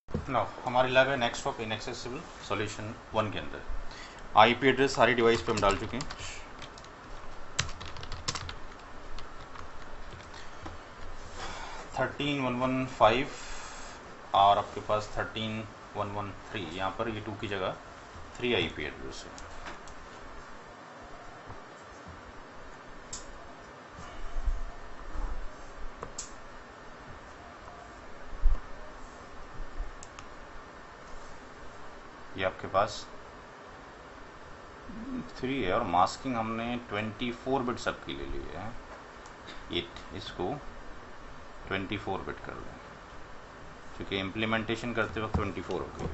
No हमारी lab है next of inaccessible solution 1 के अंदर आईपी एड्रेस सारी डिवाइस पे हम डाल चुके हैं। थर्टीन 115 और आपके पास 13 113, यहाँ पर ये 2 की जगह 3 आईपी एड्रेस है। ये आपके पास 3 है और मास्किंग हमने 24 बिट सबकी ले ली है। इसको 24 बिट कर दें क्योंकि इम्प्लीमेंटेशन करते वक्त 24 हो गई।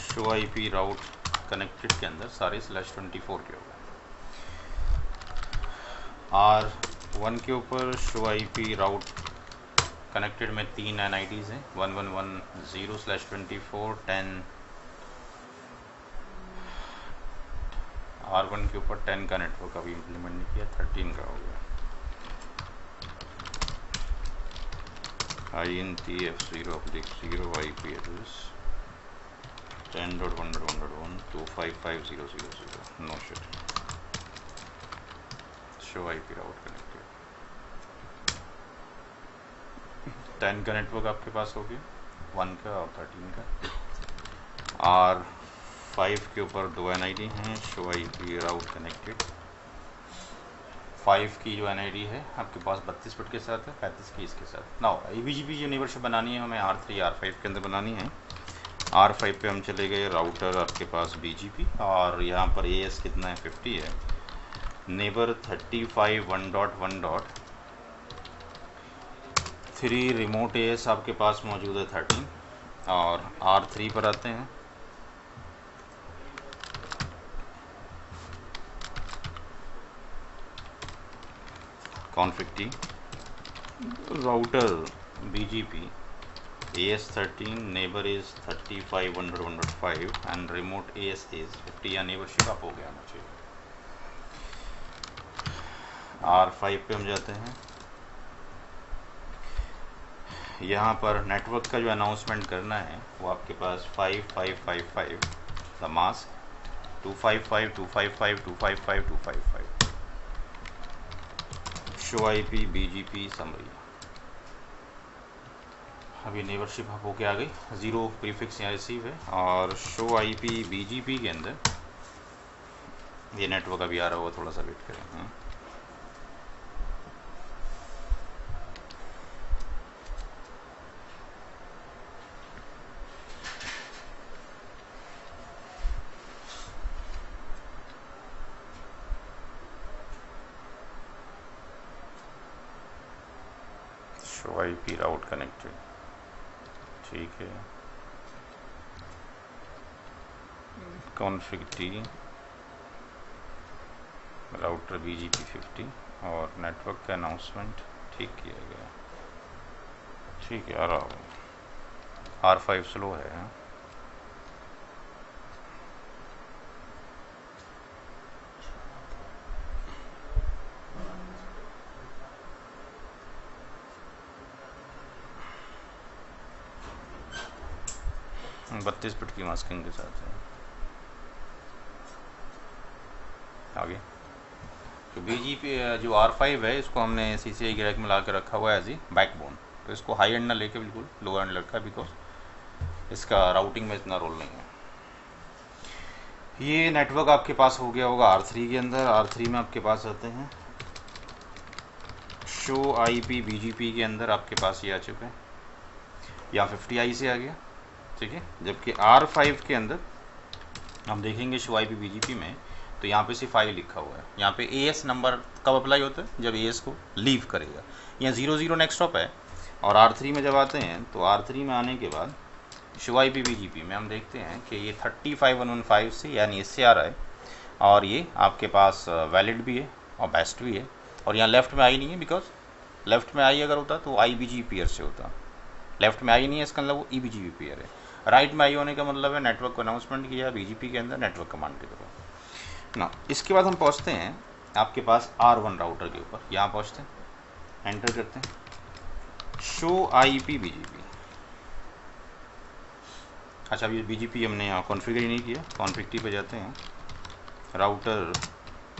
शो आईपी राउट कनेक्टेड के अंदर सारे /24 के हो गए। R1 के ऊपर शो आईपी राउट कनेक्टेड में 3 NIDs हैं 1110/24 10। R1 के ऊपर 10 का नेटवर्क अभी इम्प्लीमेंट नहीं किया, 13 का हो गया। INTF0/0 IP address 10.1.1.1.255.0.0.0 no shit. Show IP route connected 10 का नेटवर्क आपके पास हो गया, 1 का और 13 का। R5 के ऊपर 2 NID हैं शो IP राउट कनेक्टेड। 5 की जो NID है आपके पास 32 बिट के साथ है, 35 की इसके साथ। नाउ ABGP जो नेबरशिप बनानी है हमें R3 R5 के अंदर बनानी है। R5 पे हम चले गए, राउटर आपके पास BGP और यहाँ पर AS कितना है 50 है। नेबर 35 1.1.3 रिमोट AS आपके पास मौजूद है 13 और R3 पर आते हैं। Config T router BGP AS13 neighbor is 35 1.1.5 and remote AS is 50 या नेबरशिप आप हो गया आना चाहिए। R5 पे हम जाते हैं। यहाँ पर नेटवर्क का जो अनाउंसमेंट करना है वो आपके पास 5555 the mask 255 255 255 255 show IP BGP summary. अभी नेबरशिप आप होके आ गई, 0 प्रीफिक्स यहाँ रिसीव है और शो आईपी BGP के अंदर ये नेटवर्क अभी आ रहा होगा, थोड़ा सा वेट करें। शो आईपी राउट कनेक्टेड, ठीक है। कॉन्फ़िग T राउटर BGP 50 और नेटवर्क का अनाउंसमेंट ठीक किया गया, ठीक है। आ रहा हो R5 स्लो है। 32 बिट की मास्किंग के साथ है। आगे तो BGP जो R5 है इसको हमने CCI ग्रैक में ला के रखा हुआ है एज ए बैकबोन, तो इसको हाई एंड ना लेके बिल्कुल लो एंड रखा है बिकॉज इसका राउटिंग में इतना रोल नहीं है। ये नेटवर्क आपके पास हो गया होगा R3 के अंदर। R3 में आपके पास आते हैं शो IP BGP के अंदर आपके पास ये आ चुका है, या 50i से आ गया, ठीक है। जबकि R5 के अंदर हम देखेंगे शो IP BGP में तो यहाँ पे सिर्फ आई लिखा हुआ है। यहाँ पे AS नंबर कब अप्लाई होता है, जब AS को लीव करेगा। यहाँ 00 नेक्स्ट स्टॉप है। और R3 में जब आते हैं तो R3 में आने के बाद शो IP BGP में हम देखते हैं कि ये 35115 से यानी इससे आ रहा है और ये आपके पास वैलिड भी है और बेस्ट भी है। और यहाँ लेफ़्ट में आई नहीं है बिकॉज लेफ़्ट में आई अगर होता तो IBGP पेयर से होता। लेफ़्ट में आई नहीं है इसका मतलब वो EBGP पेयर है। राइट में आई होने का मतलब है नेटवर्क को अनाउंसमेंट किया बीजीपी के अंदर नेटवर्क कमांड के थ्रू ना। इसके बाद हम पहुँचते हैं आपके पास R1 राउटर के ऊपर, यहाँ पहुँचते हैं, एंटर करते हैं शो IP BGP। अच्छा, अभी BGP हमने यहाँ कॉन्फ़िगर ही नहीं किया, कॉन्फ़िग पे जाते हैं, router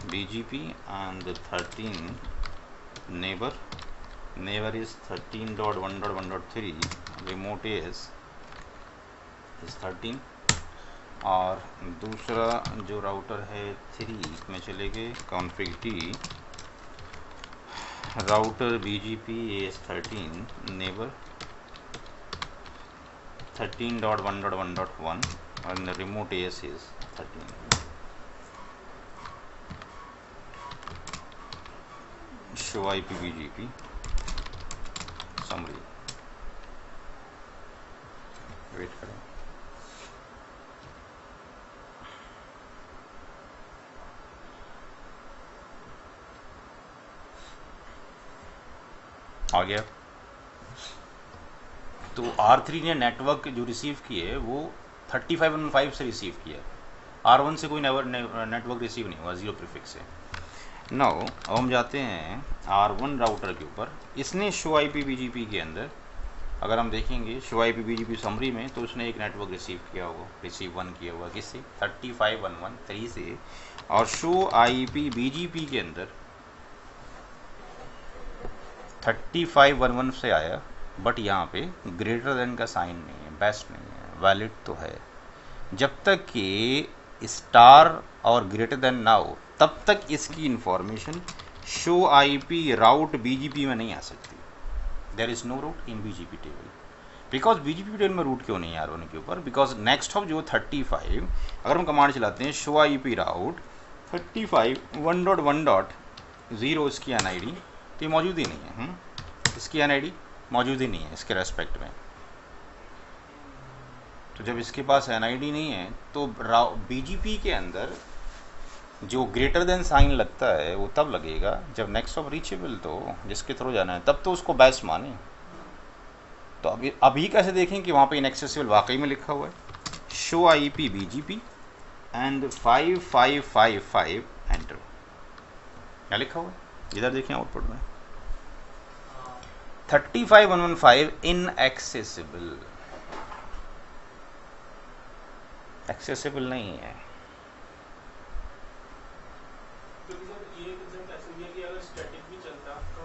BGP and 13 neighbour is 13.1.1.3, remote is 13, और दूसरा जो राउटर है 3 में चले गए, config T, router BGP is 13 neighbour 13.1.1.1 and the remote AS is 13. Show IP BGP summary. Wait करें, आ गया। तो R3 ने नेटवर्क जो रिसीव किए वो 3515 से रिसीव किया, R1 से कोई नेटवर्क रिसीव नहीं हुआ, जीरो प्रीफिक्स से। नाउ अब हम जाते हैं R1 राउटर के ऊपर, इसने शो IP BGP के अंदर अगर हम देखेंगे शो IP BGP समरी में, तो उसने एक नेटवर्क रिसीव किया होगा, रिसीव 1 किया हुआ किससे, 35113 से, और शो IP BGP के अंदर 3511 से आया, बट यहाँ पे ग्रेटर देन का साइन नहीं है, बेस्ट नहीं है, वैलिड तो है। जब तक कि स्टार और ग्रेटर देन ना हो तब तक इसकी information show IP route BGP में नहीं आ सकती। There is no route in BGP table, because BGP table में रूट क्यों नहीं है R1 के ऊपर, बिकॉज नेक्स्ट ऑफ जो 35, अगर हम कमांड चलाते हैं शो IP राउट 35.1.1.0 इसकी NID, तो ये मौजूद ही नहीं है, इसकी NID मौजूद ही नहीं है इसके रेस्पेक्ट में। तो जब इसके पास NID नहीं है तो BGP के अंदर जो ग्रेटर देन साइन लगता है वो तब लगेगा जब नेक्स्ट ऑफ रीचेबल, तो जिसके थ्रू जाना है तब तो उसको बेस्ट माने। तो अभी कैसे देखें कि वहाँ पे इनएक्सेसिबल वाकई में लिखा हुआ है, show IP BGP and 5555 enter, क्या लिखा हुआ है इधर देखें आउटपुट में, 35115 इनएक्सेसिबल, एक्सेसिबल नहीं है।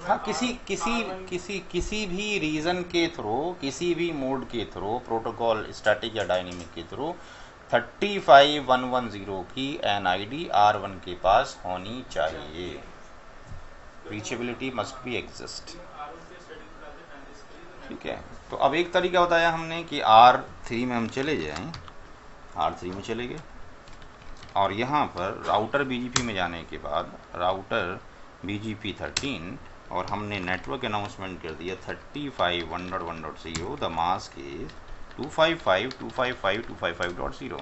हाँ, किसी भी रीज़न के थ्रू, किसी भी मोड के थ्रू, प्रोटोकॉल स्टैटिक या डायनेमिक के थ्रू 35110 की NID R1 के पास होनी चाहिए, रीचेबिलिटी मस्ट बी एग्जिस्ट। ठीक है, तो अब एक तरीका बताया हमने कि R3 में हम चले जाएं, R3 में चले गए, और यहाँ पर राउटर BGP में जाने के बाद राउटर BGP 13, और हमने नेटवर्क अनाउंसमेंट कर दिया 35.1.1.0, द मास्क इज 255.255.255.0।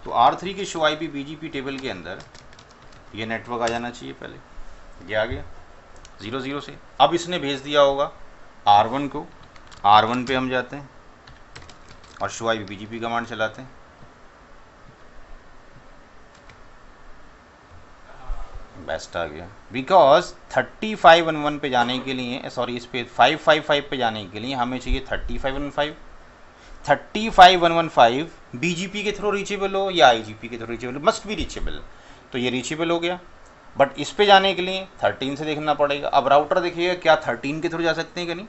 तो R3 के शो IP BGP टेबल के अंदर ये नेटवर्क आ जाना चाहिए, पहले ये आ गया 00 से। अब इसने भेज दिया होगा R1 को, R1 पे हम जाते हैं और शो IP BGP कमांड चलाते हैं, बेस्ट आ गया। बिकॉज 3511 पे जाने के लिए, सॉरी इस पे 555 पे जाने के लिए हमें चाहिए 3515, 35115 BGP के थ्रू रीचेबल हो या IGP के through reachable, must be reachable, तो ये रीचेबल हो गया। बट इस पे जाने के लिए 13 से देखना पड़ेगा। अब राउटर देखिएगा क्या 13 के थ्रू जा सकते हैं कि नहीं,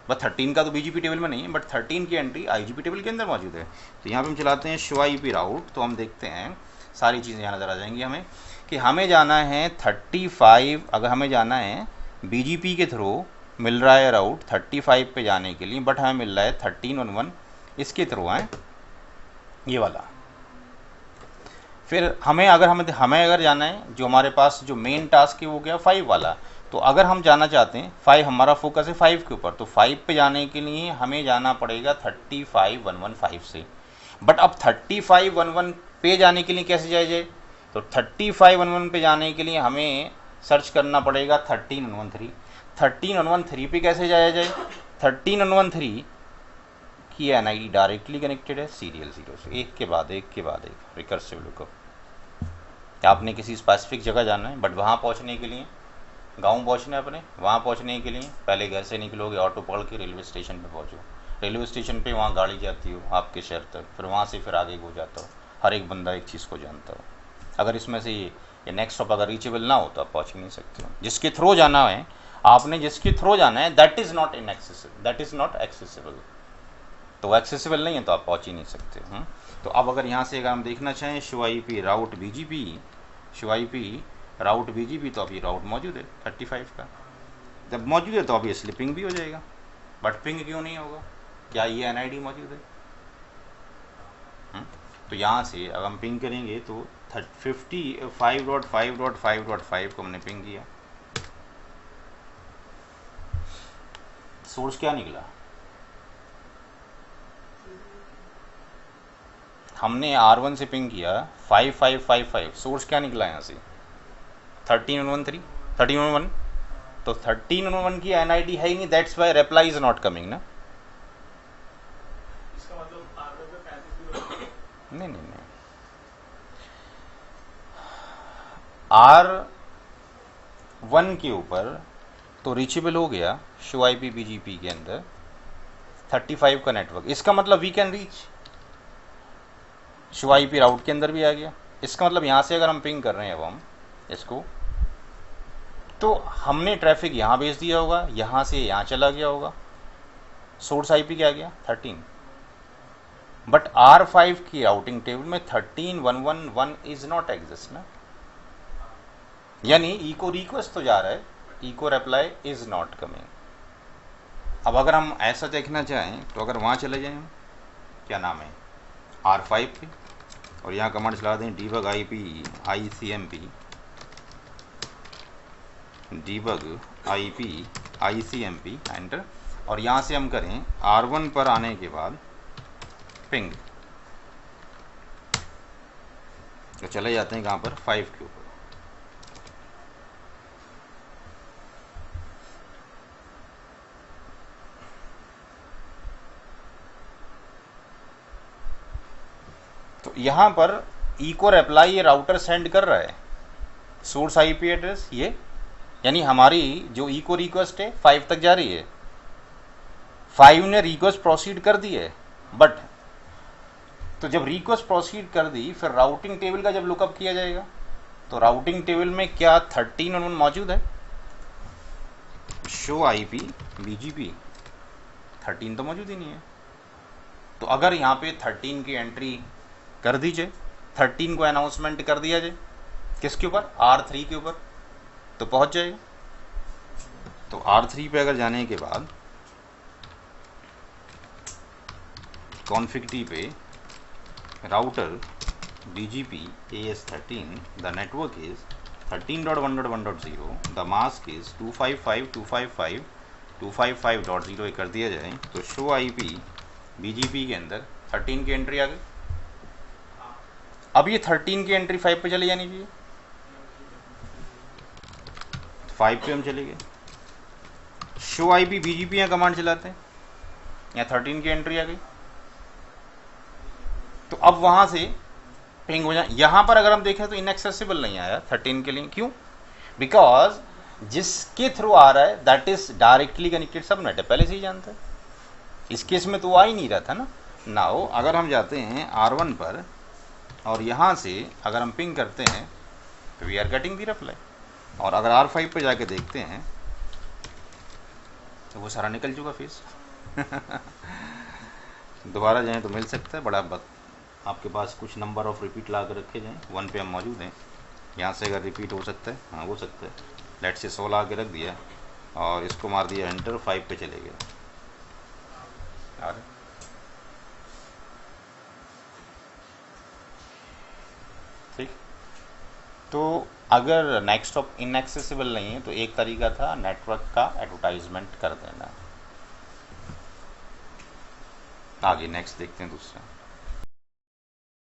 बस 13 का तो BGP टेबल में नहीं है, बट 13 की एंट्री IGP टेबल के अंदर मौजूद है। तो यहाँ पे हम चलाते हैं शो IP राउट, तो हम देखते हैं सारी चीज़ें यहाँ नज़र आ जाएंगी हमें कि हमें जाना है 35, अगर हमें जाना है BGP के थ्रू मिल रहा है राउट 35 पे जाने के लिए, बट हमें मिल रहा है 1311 इसके थ्रू है ये वाला। फिर हमें अगर जाना है, जो हमारे पास जो मेन टास्क है वो क्या 5 वाला, तो अगर हम जाना चाहते हैं 5, हमारा फोकस है 5 के ऊपर, तो 5 पे जाने के लिए हमें जाना पड़ेगा 35115 से। बट अब 3511 पे जाने के लिए कैसे जाया जाए, तो 3511 पे जाने के लिए हमें सर्च करना पड़ेगा 1313 पे कैसे जाया जाए, 1313 कि ये NID डायरेक्टली कनेक्टेड है सीरियल 0 से, एक के बाद एक रिकर्सिव लुकअप। आपने किसी स्पेसिफिक जगह जाना है, बट वहाँ पहुँचने के लिए गांव पहुँचना है अपने, वहाँ पहुँचने के लिए पहले घर से निकलोगे, ऑटो पकड़ के रेलवे स्टेशन पे पहुँचो, रेलवे स्टेशन पे वहाँ गाड़ी जाती हो आपके शहर तक, फिर वहाँ से फिर आगे हो जाता हो। हर एक बंदा एक चीज़ को जानता हो। अगर इसमें से ये नेक्स्ट स्टॉप अगर रीचेबल ना हो तो आप पहुँच नहीं सकते हो। जिसके थ्रू जाना है आपने, जिसके थ्रू जाना है, that is not inaccessible, that is not accessible. तो एक्सेसिबल नहीं है तो आप पहुँच ही नहीं सकते। तो अब अगर यहाँ से अगर हम देखना चाहें show IP route BGP, show IP route BGP, तो अभी राउट मौजूद है 35 का। जब मौजूद है तो अभी स्लिपिंग भी हो जाएगा, बट पिंग क्यों नहीं होगा? क्या ये NID मौजूद है? तो यहाँ से अगर हम पिंग करेंगे तो 55.5.5.5 को हमने पिंग किया, सोर्स क्या निकला? हमने R1 से पिंग किया 5555, सोर्स क्या निकला यहाँ से? 13.1.13, 13.1.1। तो 13.1.1 की NID है ही नहीं, that's why reply is not coming ना। इसका मतलब नहीं, R1 के ऊपर तो रीचेबल हो गया शो IP BGP के अंदर 35 का नेटवर्क, इसका मतलब we can reach. Show IP route के अंदर भी आ गया, इसका मतलब यहाँ से अगर हम पिंग कर रहे हैं अब हम इसको, तो हमने ट्रैफिक यहाँ भेज दिया होगा, यहाँ से यहाँ चला गया होगा, सोर्स IP क्या गया 13। बट R5 की राउटिंग टेबल में 13.1.1.1 इज नॉट एग्जिस्ट ना, यानी इको रिक्वेस्ट तो जा रहा है, echo reply is not coming. अब अगर हम ऐसा देखना चाहें तो अगर वहाँ चले जाएं, क्या नाम है R5 पे, और यहाँ कमांड चला दें debug IP ICMP, debug IP ICMP enter, और यहाँ से हम करें R1 पर आने के बाद पिंग, तो चले जाते हैं कहाँ पर 5 के ऊपर। तो यहाँ पर इको रिप्लाई ये राउटर सेंड कर रहा है, सोर्स IP एड्रेस ये, यानी हमारी जो इको रिक्वेस्ट है 5 तक जा रही है, 5 ने रिक्वेस्ट प्रोसीड कर दी है। बट तो जब रिक्वेस्ट प्रोसीड कर दी, फिर राउटिंग टेबल का जब लुकअप किया जाएगा, तो राउटिंग टेबल में क्या 13.1 मौजूद है? शो IP BGP 13 तो मौजूद ही नहीं है। तो अगर यहाँ पे 13 की एंट्री कर दीजिए, 13 को अनाउंसमेंट कर दिया जाए, किसके ऊपर? R3 के ऊपर, तो पहुँच जाएगा। तो R3 पे अगर जाने के बाद कॉन्फ़िग टी पे router BGP AS13, the network is 13.1.1.0, the mask is 255.255.255.0 कर दिया जाए, तो शो IP BGP के अंदर 13 की एंट्री आ गई। अब ये 13 की एंट्री 5 पे चली जानी चाहिए, 5 पे हम चले गए, शो IP BGP यहाँ कमांड चलाते हैं, यहाँ 13 की एंट्री आ गई। तो अब वहाँ से पिंग हो जाए। यहाँ पर अगर हम देखें तो इनएक्सेसिबल नहीं आया 13 के लिए, क्यों? बिकॉज जिसके थ्रू आ रहा है that is directly connected subnet है, पहले से ही जानते हैं। इस केस में तो आ ही नहीं रहा था ना। नाउ अगर हम जाते हैं R1 पर और यहाँ से अगर हम पिंग करते हैं तो we are getting the reply, और अगर R5 पे जाके देखते हैं तो वो सारा निकल चुका फेस। दोबारा जाएं तो मिल सकता है, बड़ा आपके पास कुछ नंबर ऑफ रिपीट ला कर रखे जाएँ। 1 पे हम मौजूद हैं, यहाँ से अगर रिपीट हो सकता है, हाँ हो सकता है। लेट से 16 आगे रख दिया और इसको मार दिया एंटर, 5 पे चले गए। ठीक, तो अगर नेक्स्ट स्टॉप इनएक्सेसिबल नहीं है तो एक तरीका था नेटवर्क का एडवर्टाइजमेंट कर देना। आगे नेक्स्ट देखते हैं दूसरा।